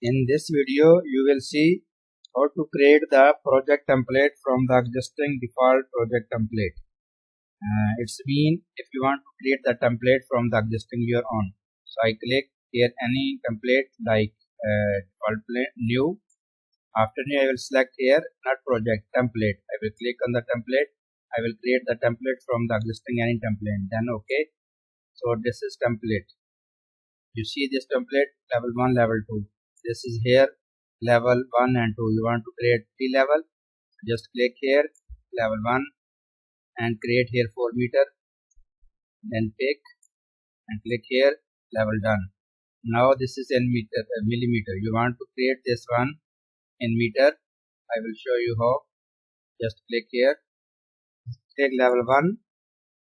In this video, you will see how to create the project template from the existing default project template. It's mean if you want to create the template from the existing your own. So I click here any template like default new. After new, I will select here not project template. I will click on the template. I will create the template from the existing any template. Then OK. So this is template. You see this template level 1, level 2. This is here level 1 and 2. You want to create 3 level. Just click here level 1 and create here 4 meter. Then pick and click here level done. Now this is in meter millimeter. You want to create this one in meter. I will show you how. Just click here. Take level 1.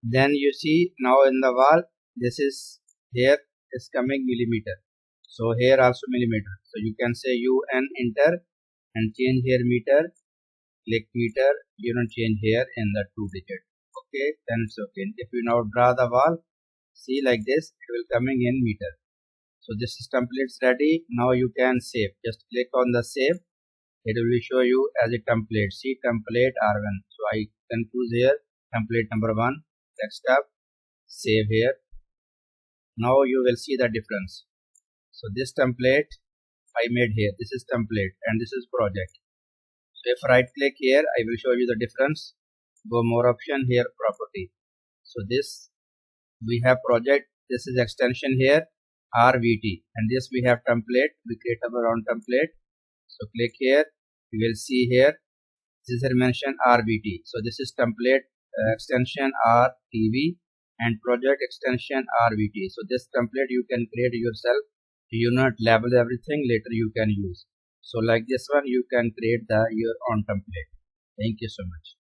Then you see now in the wall this is here is coming millimeter. So here also millimeter. So you can say UN enter and change here meter. Click meter. You don't change here in the 2 digit. Okay, then it's okay. If you now draw the wall, see like this, it will coming in meter. So this is templates ready. Now you can save. Just click on the save. It will show you as a template. See template R1. So I can choose here template number 1. Next step, save here. Now you will see the difference. So this template I made here. This is template and this is project. So if right click here, I will show you the difference. Go more option here, property. So this we have project. This is extension here, RVT, and this we have template. We create our own template. So click here. You will see here. This is mentioned RVT. So this is template extension RTV and project extension RVT. So this template you can create yourself. You not label everything, later you can use. So like this one you can create your own template. Thank you so much.